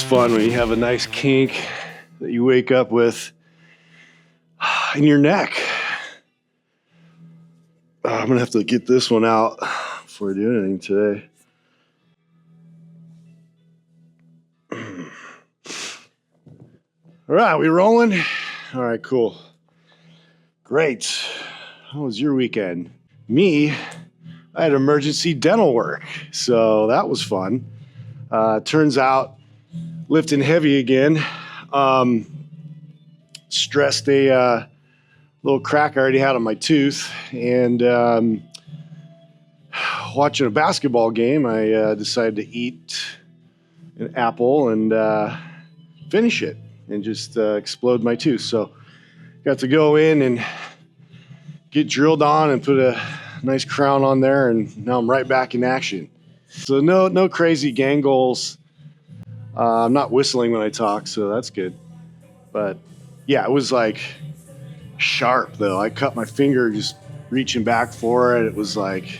fun when you have a nice kink that you wake up with in your neck. I'm gonna have to get this one out before I do anything today. All right, we rolling? All right, cool. Great. How was your weekend? Me, I had emergency dental work, so that was fun. Turns out, lifting heavy again, stressed a little crack I already had on my tooth, and watching a basketball game, I decided to eat an apple and finish it and just explode my tooth. So got to go in and get drilled on and put a nice crown on there, and now I'm right back in action. So no crazy gang goals. I'm not whistling when I talk, so that's good. But yeah, it was like sharp though. I cut my finger just reaching back for it. It was like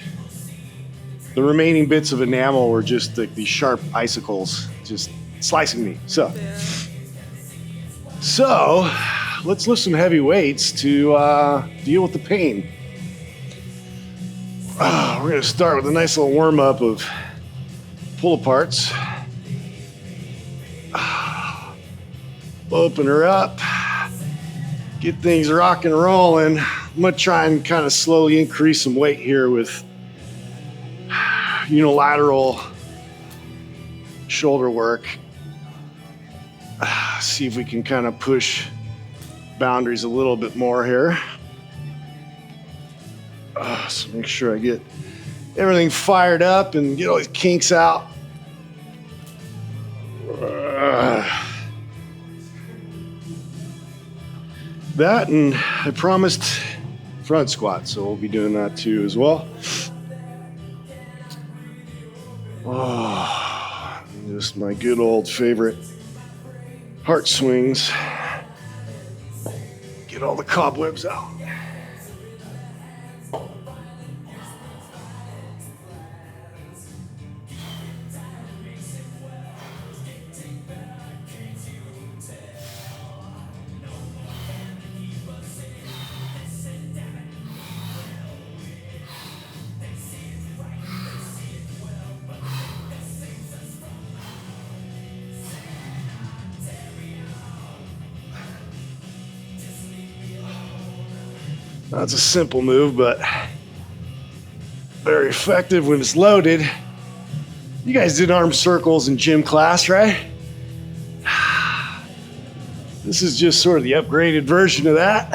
the remaining bits of enamel were just like these sharp icicles just slicing me. So let's lift some heavy weights to deal with the pain. We're going to start with a nice little warm-up of pull-aparts. Open her up. Get things rocking and rolling. I'm going to try and kind of slowly increase some weight here with unilateral shoulder work. See if we can kind of push boundaries a little bit more here. So make sure I get everything fired up and get all these kinks out. That, and I promised front squat, so we'll be doing that too as well. Just my good old favorite heart swings. Get all the cobwebs out. That's a simple move, but very effective when it's loaded. You guys did arm circles in gym class, right? This is just sort of the upgraded version of that.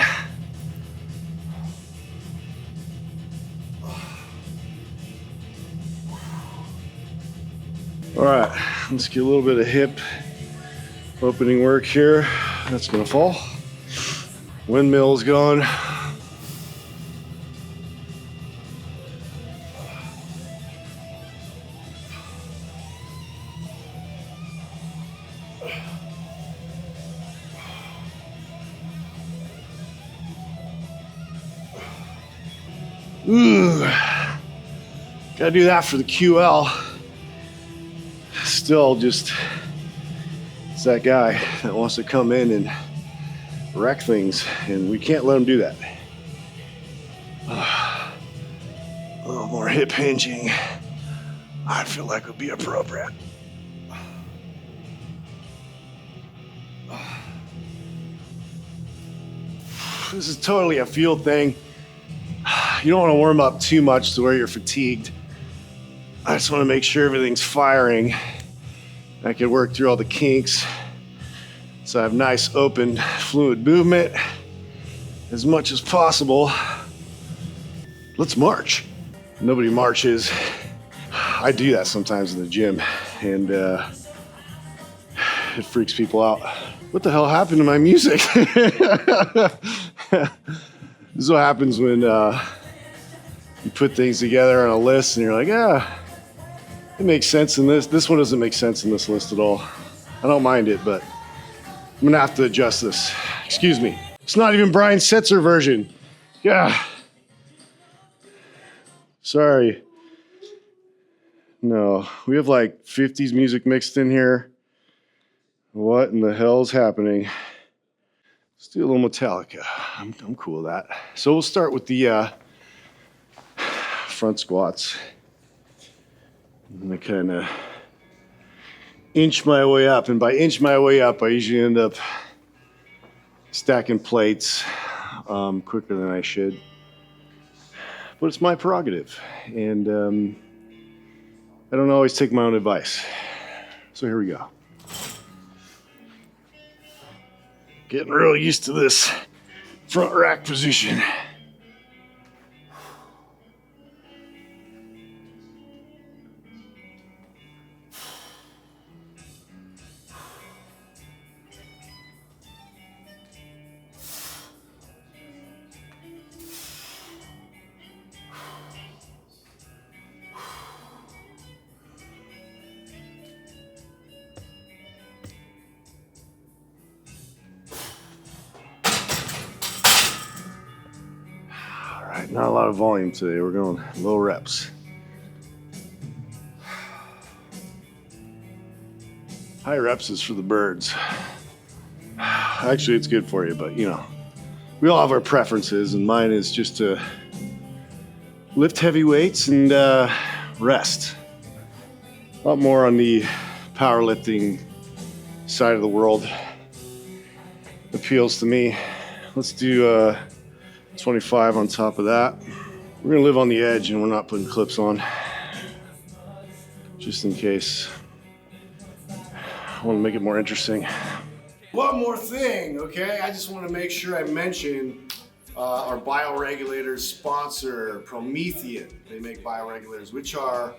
All right, let's get a little bit of hip opening work here. That's gonna fall. Windmill's going. Ooh, gotta do that for the QL. Still just, it's that guy that wants to come in and wreck things, and we can't let him do that. A little more hip hinging, I feel like would be appropriate. This is totally a field thing. You don't want to warm up too much to where you're fatigued. I just want to make sure everything's firing. I can work through all the kinks. So I have nice open fluid movement as much as possible. Let's march. Nobody marches. I do that sometimes in the gym, and it freaks people out. What the hell happened to my music? This is what happens when you put things together on a list and you're like, it makes sense in this. This one doesn't make sense in this list at all. I don't mind it, but I'm gonna have to adjust this. Excuse me. It's not even Brian Setzer version. Yeah. Sorry. No, we have like 50s music mixed in here. What in the hell's happening? Let's do a little Metallica. I'm cool with that. So we'll start with the front squats. I'm gonna kind of inch my way up, and by inch my way up, I usually end up stacking plates quicker than I should. But it's my prerogative, and I don't always take my own advice. So here we go. Getting real used to this front rack position. Not a lot of volume today. We're going low reps. High reps is for the birds. Actually, it's good for you, but you know, we all have our preferences, and mine is just to lift heavy weights and rest. A lot more on the powerlifting side of the world appeals to me. Let's do 25 on top of that. We're gonna live on the edge and we're not putting clips on, just in case. I wanna make it more interesting. One more thing, okay? I just wanna make sure I mention our bioregulators sponsor, Promethean. They make bioregulators, which are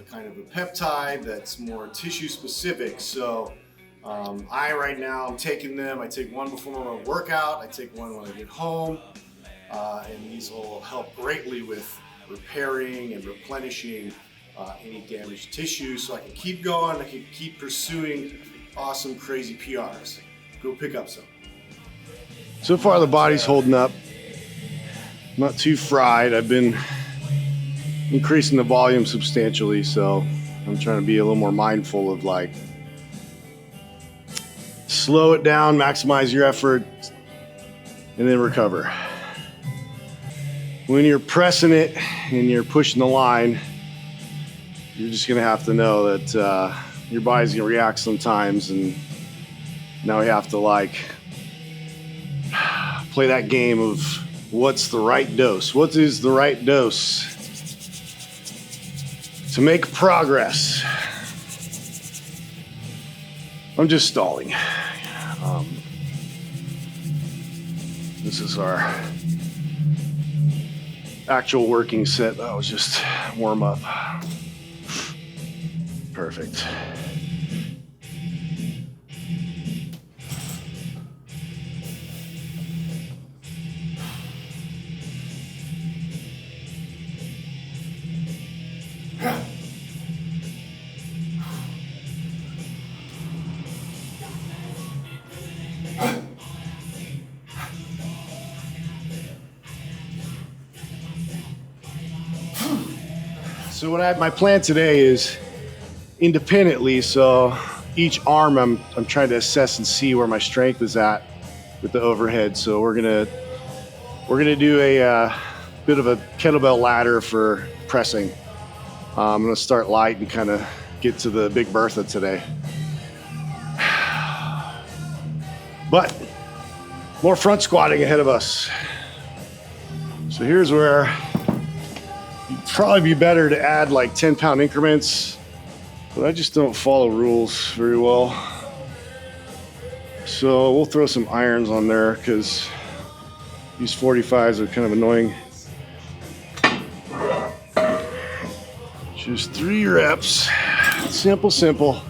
a kind of a peptide that's more tissue specific. So right now I'm taking them. I take one before my workout. I take one when I get home. And these will help greatly with repairing and replenishing any damaged tissue, so I can keep going, I can keep pursuing awesome, crazy PRs. Go pick up some. So far the body's holding up. Not too fried. I've been increasing the volume substantially, so I'm trying to be a little more mindful of like, slow it down, maximize your effort, and then recover. When you're pressing it and you're pushing the line, you're just gonna have to know that your body's gonna react sometimes, and now we have to like play that game of what's the right dose? What is the right dose to make progress? I'm just stalling. This is our actual working set. That was just warm up. Perfect. So my plan today is independently, so each arm I'm trying to assess and see where my strength is at with the overhead. So we're gonna do a bit of a kettlebell ladder for pressing. I'm gonna start light and kind of get to the Big Bertha today. But more front squatting ahead of us. So here's where you'd probably be better to add like 10-pound increments, but I just don't follow rules very well. So we'll throw some irons on there because these 45s are kind of annoying. Just 3 reps, simple, simple.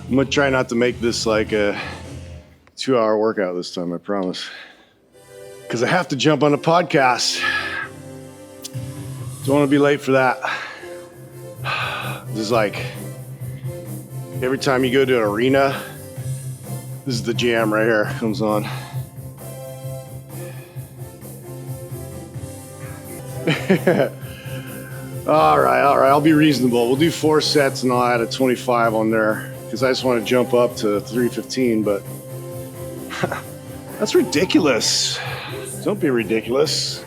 I'm gonna try not to make this like a 2-hour workout this time, I promise. because I have to jump on a podcast. Don't want to be late for that. This is like every time you go to an arena, this is the jam right here. Comes on. All right. I'll be reasonable. We'll do 4 sets and I'll add a 25 on there because I just want to jump up to 315, but that's ridiculous. Don't be ridiculous.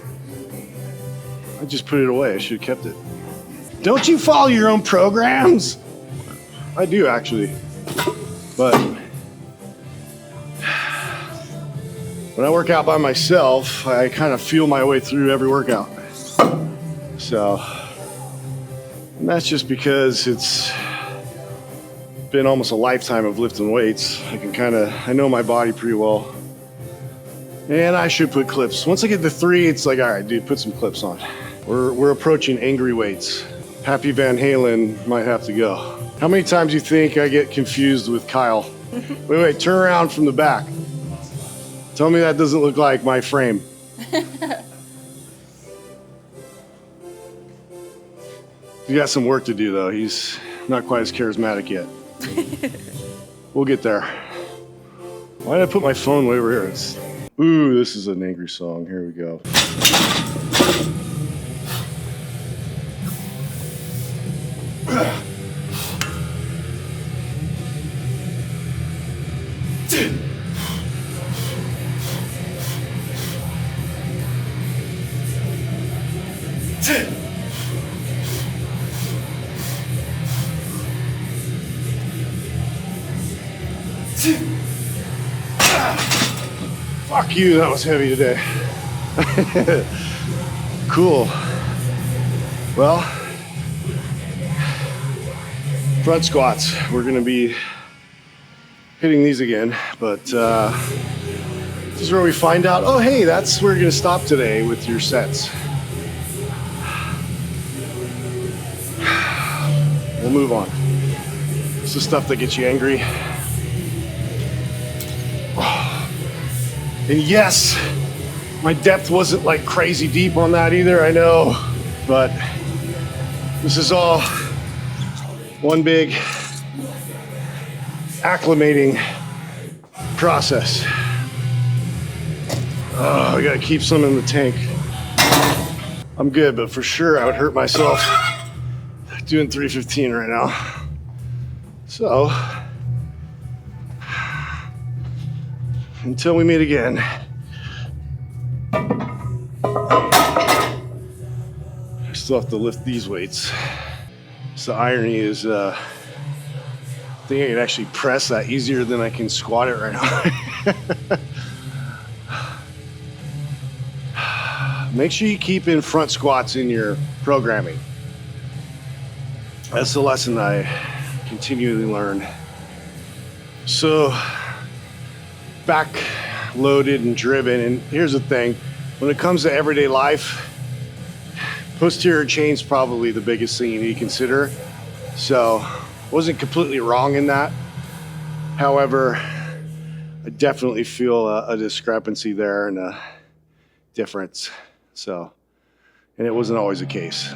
I just put it away. I should have kept it. Don't you follow your own programs? I do, actually. But when I work out by myself, I kind of feel my way through every workout. So, and that's just because it's been almost a lifetime of lifting weights. I know my body pretty well. And I should put clips. Once I get to 3, it's like, all right, dude, put some clips on. We're approaching angry weights. Happy Van Halen might have to go. How many times do you think I get confused with Kyle? Wait, turn around from the back. Tell me that doesn't look like my frame. He's got some work to do, though. He's not quite as charismatic yet. We'll get there. Why did I put my phone way over here? Ooh, this is an angry song. Here we go. Fuck you, that was heavy today. Cool. Well, front squats. We're gonna be hitting these again, but this is where we find out, oh hey, that's where you're gonna stop today with your sets. We'll move on. It's the stuff that gets you angry. And yes, my depth wasn't like crazy deep on that either, I know, but this is all one big acclimating process. Oh, I gotta keep some in the tank. I'm good, but for sure I would hurt myself doing 315 right now. So, until we meet again. I still have to lift these weights. So the irony is, I think I can actually press that easier than I can squat it right now. Make sure you keep in front squats in your programming. That's the lesson I continually learn. So, back loaded and driven, and here's the thing, when it comes to everyday life, posterior chain's probably the biggest thing you need to consider. So wasn't completely wrong in that. However, I definitely feel a discrepancy there and a difference. So, and it wasn't always the case.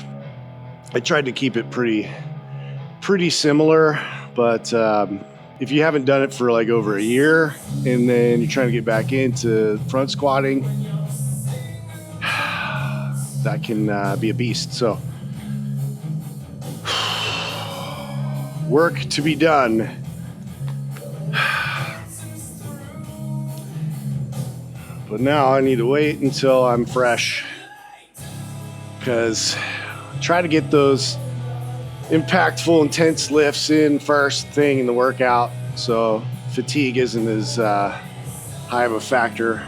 I tried to keep it pretty similar, but if you haven't done it for like over a year and then you're trying to get back into front squatting, that can be a beast. So, work to be done. But now I need to wait until I'm fresh, because try to get those impactful, intense lifts in first thing in the workout, so fatigue isn't as high of a factor.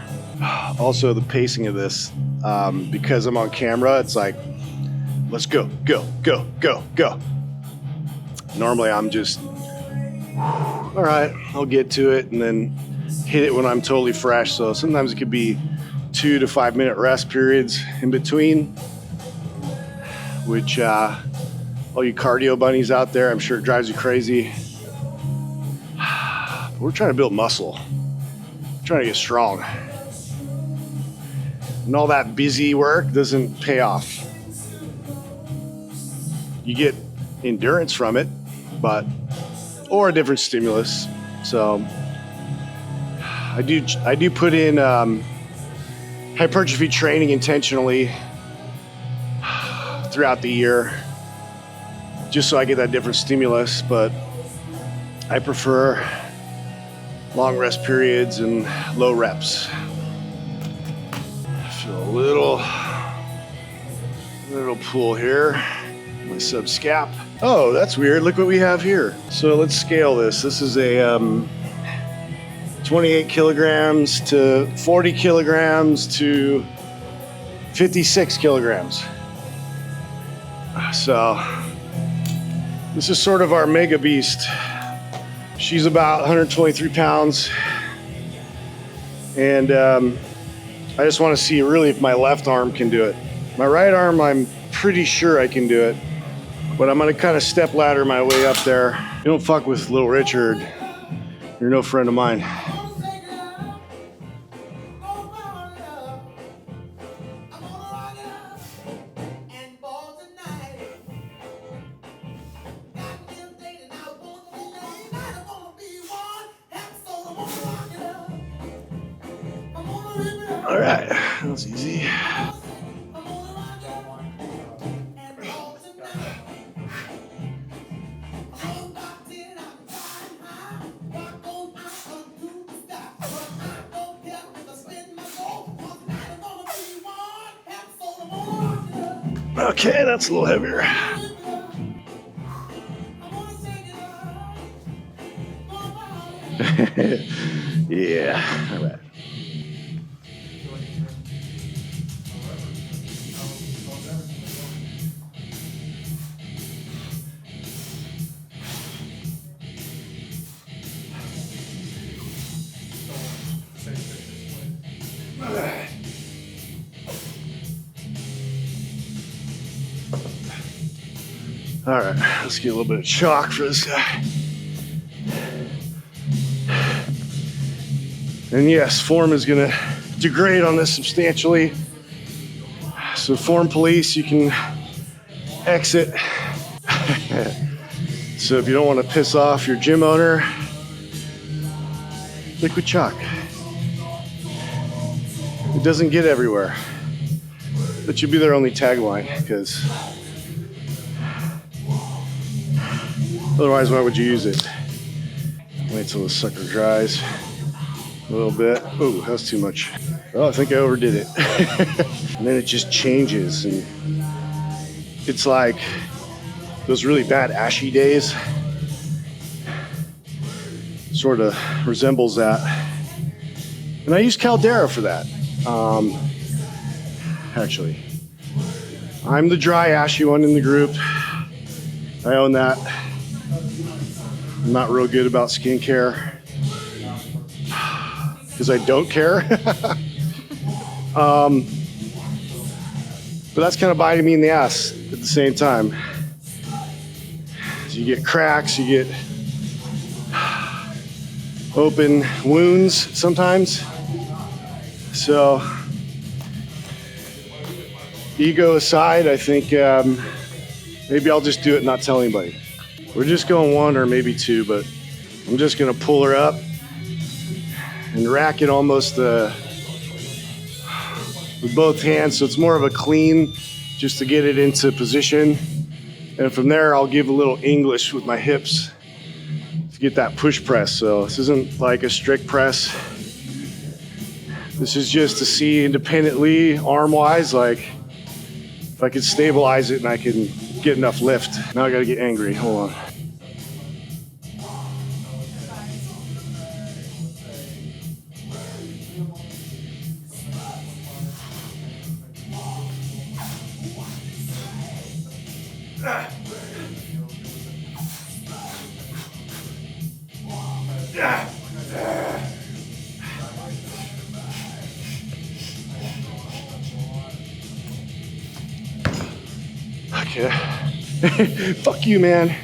Also, the pacing of this, because I'm on camera, it's like, let's go. Normally I'm just, all right, I'll get to it and then hit it when I'm totally fresh. So sometimes it could be 2 to 5 minute rest periods in between, which all you cardio bunnies out there, I'm sure it drives you crazy. We're trying to build muscle. We're trying to get strong. and all that busy work doesn't pay off. You get endurance from it, or a different stimulus. So I do put in hypertrophy training intentionally throughout the year, just so I get that different stimulus, but I prefer long rest periods and low reps. I feel a little pull here, my subscap. Oh, that's weird. Look what we have here. So let's scale this. This is a 28 kilograms to 40 kilograms to 56 kilograms. So this is sort of our mega beast. She's about 123 pounds. And I just want to see really if my left arm can do it. My right arm, I'm pretty sure I can do it. But I'm gonna kind of step ladder my way up there. You don't fuck with Little Richard, you're no friend of mine. All right, that was easy. Okay, that's a little heavier. Yeah, all right. All right, let's get a little bit of chalk for this guy. And yes, form is gonna degrade on this substantially. So form police, you can exit. So if you don't want to piss off your gym owner, liquid chalk. It doesn't get everywhere. That should be their only tagline, because otherwise, why would you use it? Wait till the sucker dries a little bit. Oh, that's too much. Oh, I think I overdid it. And then it just changes, and it's like those really bad ashy days. Sort of resembles that. And I use Caldera for that. Actually, I'm the dry ashy one in the group. I own that. I'm not real good about skincare because I don't care. But that's kind of biting me in the ass at the same time. You get cracks, you get open wounds sometimes. So, ego aside, I think maybe I'll just do it and not tell anybody. We're just going one or maybe two, but I'm just gonna pull her up and rack it almost with both hands, so it's more of a clean, just to get it into position. And from there, I'll give a little English with my hips to get that push press. So this isn't like a strict press. This is just to see independently, arm-wise, like if I could stabilize it and I can get enough lift. Now I gotta get angry, hold on. Okay. Fuck you, man.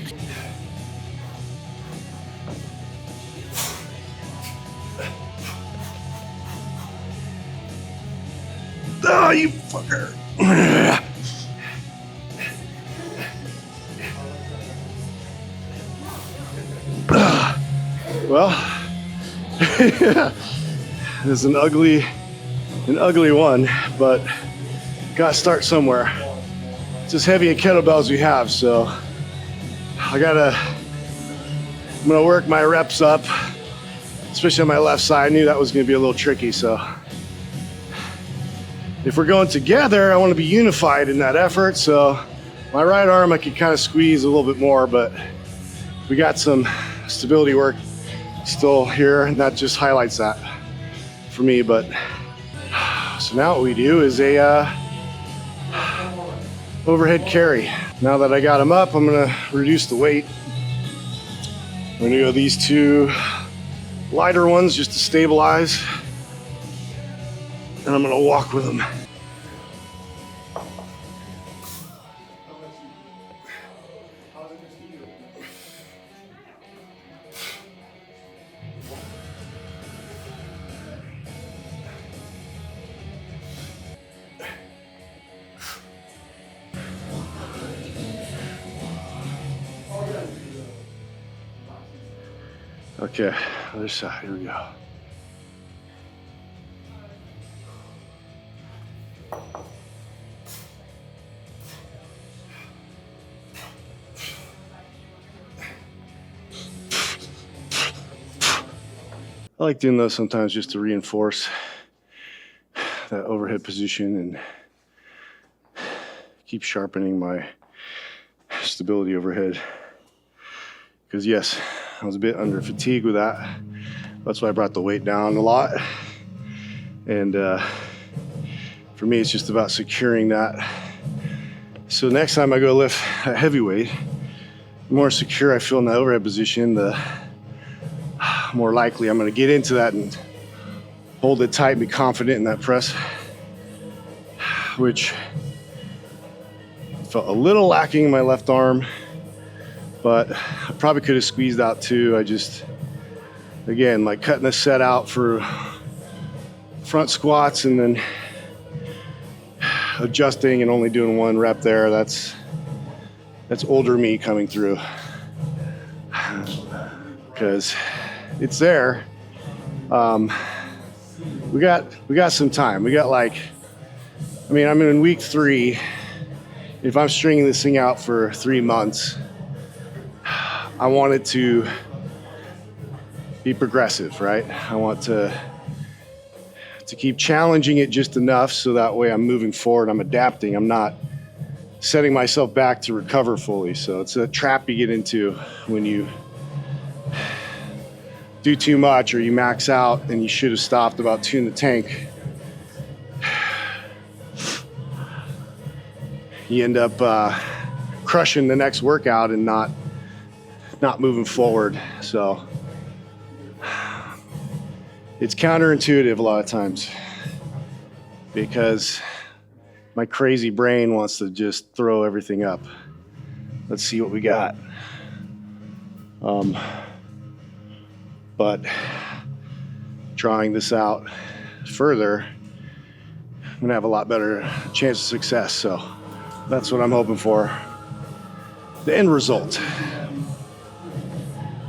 Oh, you fucker. Well, it's an ugly one, but gotta start somewhere. It's as heavy a kettlebell as we have, so I'm gonna work my reps up, especially on my left side. I knew that was gonna be a little tricky, so if we're going together, I wanna be unified in that effort, so my right arm I could kind of squeeze a little bit more, but we got some stability work still here, and that just highlights that for me. But so now what we do is a overhead carry. Now that I got him up, I'm gonna reduce the weight. I'm gonna go these two lighter ones just to stabilize, and I'm gonna walk with them. Okay, other side, here we go. I like doing those sometimes just to reinforce that overhead position and keep sharpening my stability overhead. Because yes, I was a bit under fatigue with that. That's why I brought the weight down a lot. And for me, it's just about securing that. So next time I go lift a heavy weight, the more secure I feel in that overhead position, the more likely I'm gonna get into that and hold it tight and be confident in that press, which felt a little lacking in my left arm, but I probably could have squeezed out too. I just, again, like cutting the set out for front squats and then adjusting and only doing one rep there. That's older me coming through, because it's there. We got some time. We got like, I mean, I'm in week 3. If I'm stringing this thing out for 3 months, I want it to be progressive, right? I want to keep challenging it just enough so that way I'm moving forward, I'm adapting, I'm not setting myself back to recover fully. So it's a trap you get into when you do too much or you max out and you should have stopped about 2 in the tank. You end up crushing the next workout and not moving forward. So it's counterintuitive a lot of times because my crazy brain wants to just throw everything up. Let's see what we got. But drawing this out further, I'm gonna have a lot better chance of success. So that's what I'm hoping for. The end result.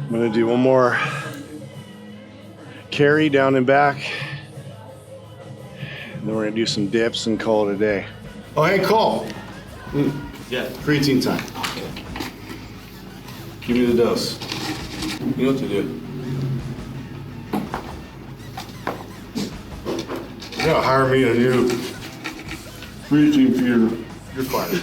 I'm gonna do one more carry down and back. And then we're gonna do some dips and call it a day. Oh, hey, Cole. Yeah. Creatine time. Give me the dose. You know what to do. You gotta hire me a new creatine feeder. You're fired.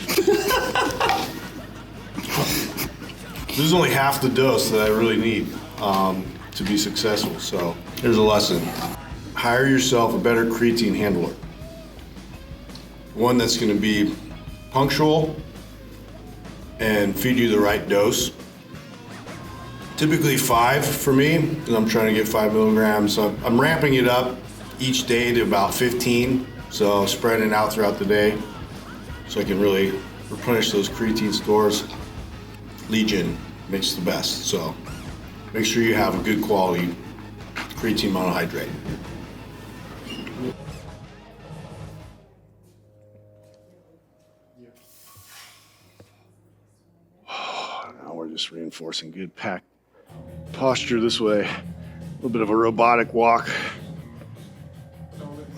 This is only half the dose that I really need to be successful. So here's a lesson. Hire yourself a better creatine handler. One that's gonna be punctual and feed you the right dose. Typically 5 for me, because I'm trying to get 5 milligrams. So I'm ramping it up each day to about 15. So spreading it out throughout the day so I can really replenish those creatine stores. Legion makes the best. So make sure you have a good quality creatine monohydrate. just reinforcing good pack posture this way. A little bit of a robotic walk.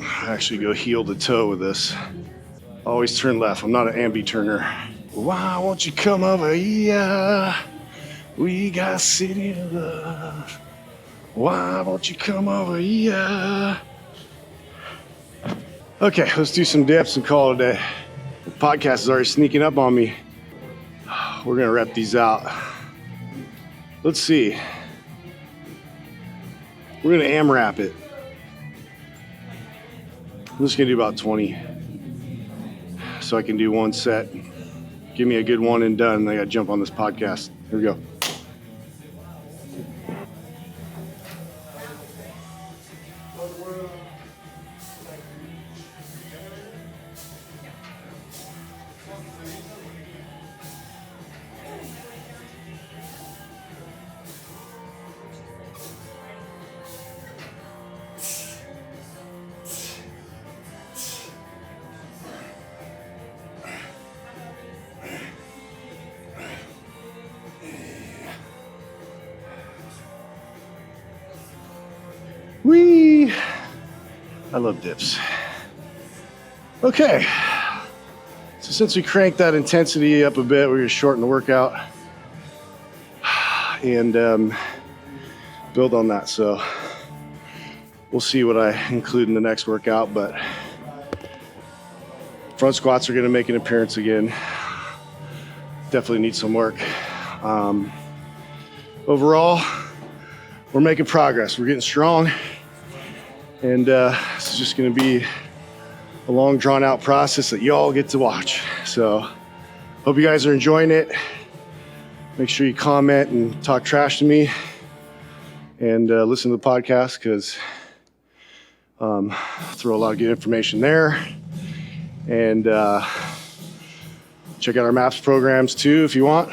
I actually go heel to toe with this. Always turn left. I'm not an ambi turner. Why won't you come over here? We got city to love. Why won't you come over here? Okay, let's do some dips and call it a day. The podcast is already sneaking up on me. We're gonna rep these out. Let's see. We're gonna AMRAP it. I'm just gonna do about 20. So I can do one set. Give me a good one and done. I gotta jump on this podcast. Here we go. Whee! I love dips. Okay, so since we cranked that intensity up a bit, we're gonna shorten the workout and build on that. So we'll see what I include in the next workout, but front squats are gonna make an appearance again. Definitely need some work. Overall, we're making progress. We're getting strong. And this is just going to be a long, drawn-out process that y'all get to watch. So hope you guys are enjoying it. Make sure you comment and talk trash to me. And listen to the podcast, because I throw a lot of good information there. And check out our MAPS programs too if you want.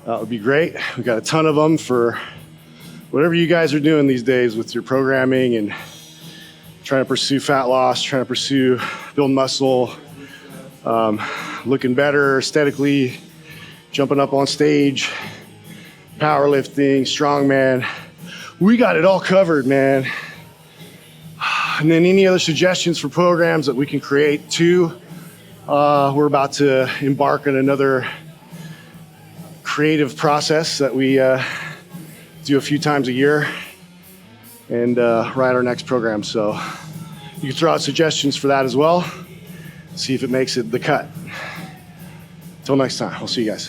That would be great. We got a ton of them for whatever you guys are doing these days with your programming and trying to pursue fat loss, trying to pursue building muscle, looking better aesthetically, jumping up on stage, powerlifting, strongman. We got it all covered, man. And then any other suggestions for programs that we can create too. We're about to embark on another creative process that we do a few times a year and write our next program. So you can throw out suggestions for that as well. See if it makes it the cut. Until next time, I'll see you guys.